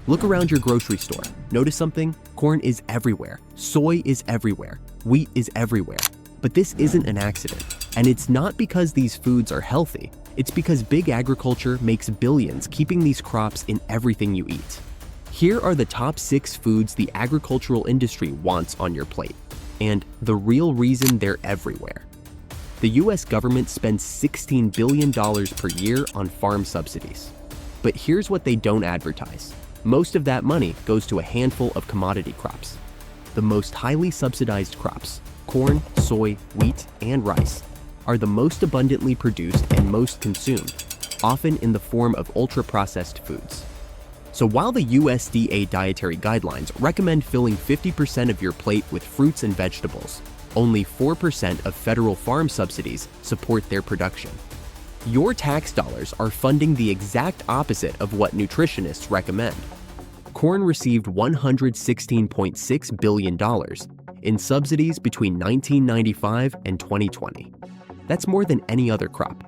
Look around your grocery store. Notice something? Corn is everywhere. Soy is everywhere. Wheat is everywhere. But this isn't an accident. And it's not because these foods are healthy. It's because big agriculture makes billions keeping these crops in everything you eat. Here are the top 6 foods the agricultural industry wants on your plate, and the real reason they're everywhere. The US government spends $16 billion per year on farm subsidies. But here's what they don't advertise. Most of that money goes to a handful of commodity crops. The most highly subsidized crops, corn, soy, wheat, and rice, are the most abundantly produced and most consumed, often in the form of ultra-processed foods. So while the USDA dietary guidelines recommend filling 50% of your plate with fruits and vegetables, only 4% of federal farm subsidies support their production. Your tax dollars are funding the exact opposite of what nutritionists recommend. Corn received $116.6 billion in subsidies between 1995 and 2020. That's more than any other crop.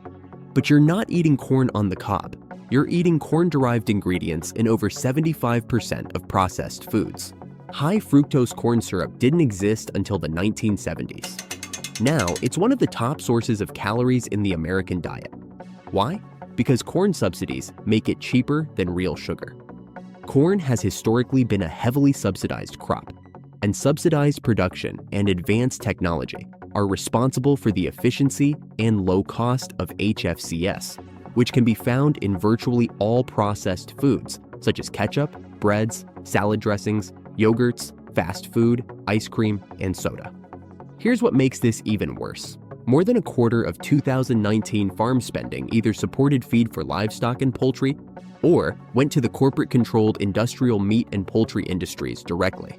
But you're not eating corn on the cob. You're eating corn-derived ingredients in over 75% of processed foods. High-fructose corn syrup didn't exist until the 1970s. Now, it's one of the top sources of calories in the American diet. Why? Because corn subsidies make it cheaper than real sugar. Corn has historically been a heavily subsidized crop, and subsidized production and advanced technology are responsible for the efficiency and low cost of HFCS, which can be found in virtually all processed foods, such as ketchup, breads, salad dressings, yogurts, fast food, ice cream, and soda. Here's what makes this even worse. More than a quarter of 2019 farm spending either supported feed for livestock and poultry or went to the corporate-controlled industrial meat and poultry industries directly.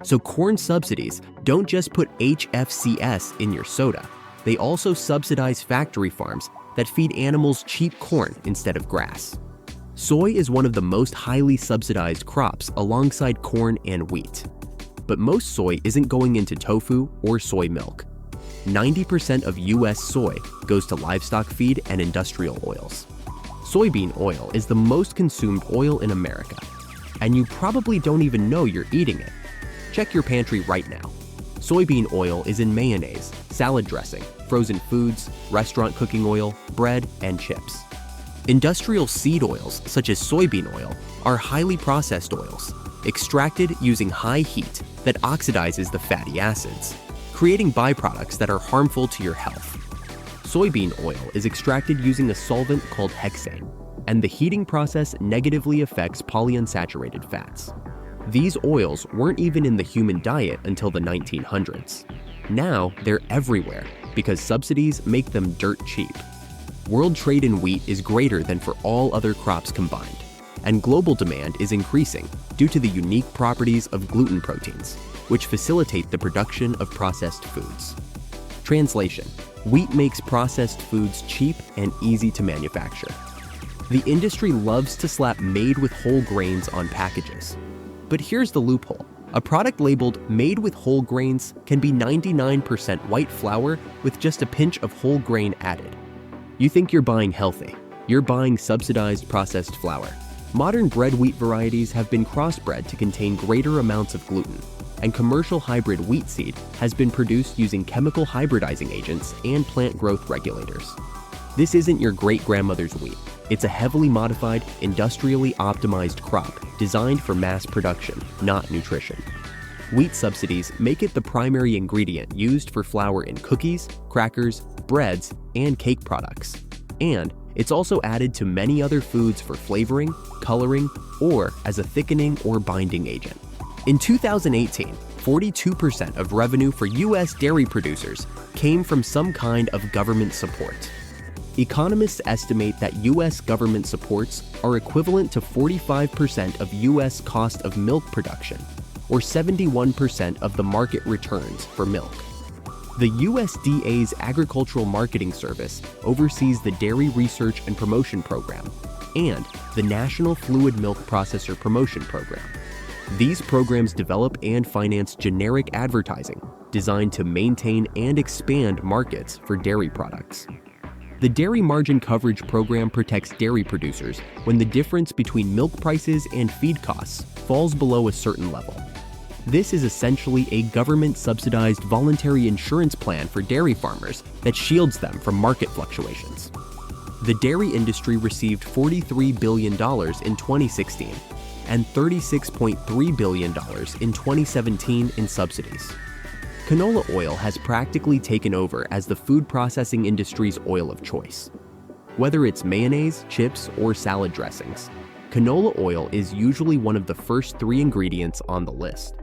So corn subsidies don't just put HFCS in your soda. They also subsidize factory farms that feed animals cheap corn instead of grass. Soy is one of the most highly subsidized crops alongside corn and wheat. But most soy isn't going into tofu or soy milk. 90% of US soy goes to livestock feed and industrial oils. Soybean oil is the most consumed oil in America, and you probably don't even know you're eating it. Check your pantry right now. Soybean oil is in mayonnaise, salad dressing, frozen foods, restaurant cooking oil, bread, and chips. Industrial seed oils, such as soybean oil, are highly processed oils, extracted using high heat that oxidizes the fatty acids, creating byproducts that are harmful to your health. Soybean oil is extracted using a solvent called hexane, and the heating process negatively affects polyunsaturated fats. These oils weren't even in the human diet until the 1900s. Now they're everywhere because subsidies make them dirt cheap. World trade in wheat is greater than for all other crops combined, and global demand is increasing due to the unique properties of gluten proteins, which facilitate the production of processed foods. Translation: wheat makes processed foods cheap and easy to manufacture. The industry loves to slap "made with whole grains" on packages. But here's the loophole. A product labeled "made with whole grains" can be 99% white flour with just a pinch of whole grain added. You think you're buying healthy. You're buying subsidized processed flour. Modern bread wheat varieties have been crossbred to contain greater amounts of gluten, and commercial hybrid wheat seed has been produced using chemical hybridizing agents and plant growth regulators. This isn't your great-grandmother's wheat. It's a heavily modified, industrially optimized crop designed for mass production, not nutrition. Wheat subsidies make it the primary ingredient used for flour in cookies, crackers, breads, and cake products. And it's also added to many other foods for flavoring, coloring, or as a thickening or binding agent. In 2018, 42% of revenue for US dairy producers came from some kind of government support. Economists estimate that US government supports are equivalent to 45% of US cost of milk production, or 71% of the market returns for milk. The USDA's Agricultural Marketing Service oversees the Dairy Research and Promotion Program and the National Fluid Milk Processor Promotion Program. These programs develop and finance generic advertising designed to maintain and expand markets for dairy products. The Dairy Margin Coverage Program protects dairy producers when the difference between milk prices and feed costs falls below a certain level. This is essentially a government-subsidized voluntary insurance plan for dairy farmers that shields them from market fluctuations. The dairy industry received $43 billion in 2016 and $36.3 billion in 2017 in subsidies. Canola oil has practically taken over as the food processing industry's oil of choice. Whether it's mayonnaise, chips, or salad dressings, canola oil is usually one of the first 3 ingredients on the list.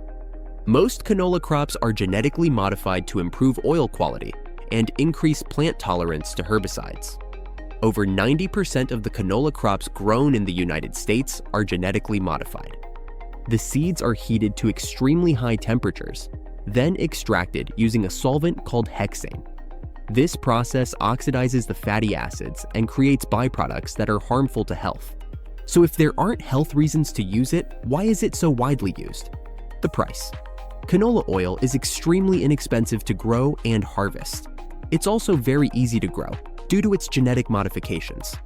Most canola crops are genetically modified to improve oil quality and increase plant tolerance to herbicides. Over 90% of the canola crops grown in the United States are genetically modified. The seeds are heated to extremely high temperatures, then extracted using a solvent called hexane. This process oxidizes the fatty acids and creates byproducts that are harmful to health. So if there aren't health reasons to use it, why is it so widely used? The price. Canola oil is extremely inexpensive to grow and harvest. It's also very easy to grow due to its genetic modifications.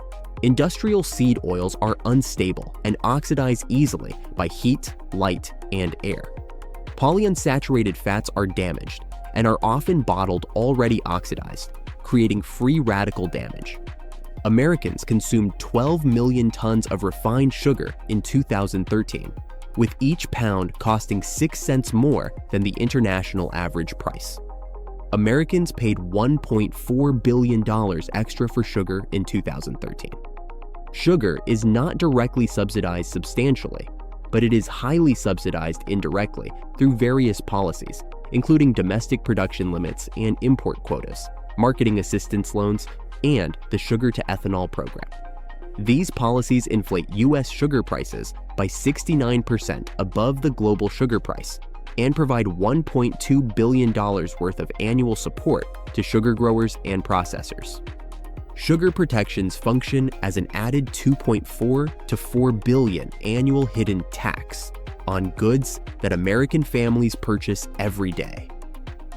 Industrial seed oils are unstable and oxidize easily by heat, light, and air. Polyunsaturated fats are damaged and are often bottled already oxidized, creating free radical damage. Americans consumed 12 million tons of refined sugar in 2013, with each pound costing 6 cents more than the international average price. Americans paid $1.4 billion extra for sugar in 2013. Sugar is not directly subsidized substantially, but it is highly subsidized indirectly through various policies, including domestic production limits and import quotas, marketing assistance loans, and the sugar to ethanol program. These policies inflate U.S. sugar prices by 69% above the global sugar price and provide $1.2 billion worth of annual support to sugar growers and processors. Sugar protections function as an added $2.4 to $4 billion annual hidden tax on goods that American families purchase every day.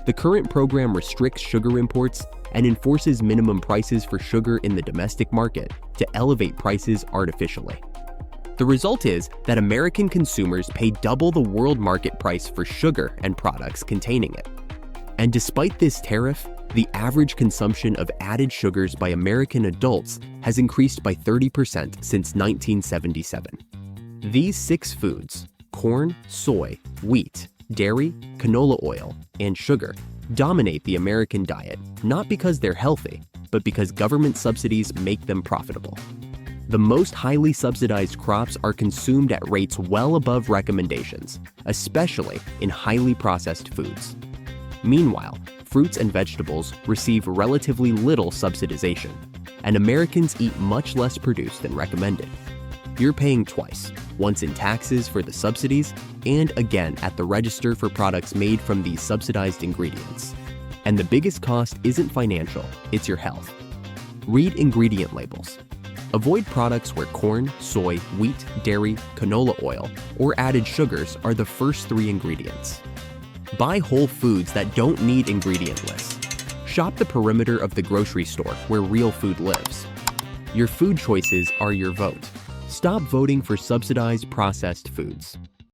The current program restricts sugar imports and enforces minimum prices for sugar in the domestic market to elevate prices artificially. The result is that American consumers pay double the world market price for sugar and products containing it. And despite this tariff, the average consumption of added sugars by American adults has increased by 30% since 1977. These 6 foods, corn, soy, wheat, dairy, canola oil, and sugar, dominate the American diet, not because they're healthy, but because government subsidies make them profitable. The most highly subsidized crops are consumed at rates well above recommendations, especially in highly processed foods. Meanwhile, fruits and vegetables receive relatively little subsidization, and Americans eat much less produce than recommended. You're paying twice, once in taxes for the subsidies, and again at the register for products made from these subsidized ingredients. And the biggest cost isn't financial, it's your health. Read ingredient labels. Avoid products where corn, soy, wheat, dairy, canola oil, or added sugars are the first 3 ingredients. Buy whole foods that don't need ingredient lists. Shop the perimeter of the grocery store where real food lives. Your food choices are your vote. Stop voting for subsidized processed foods.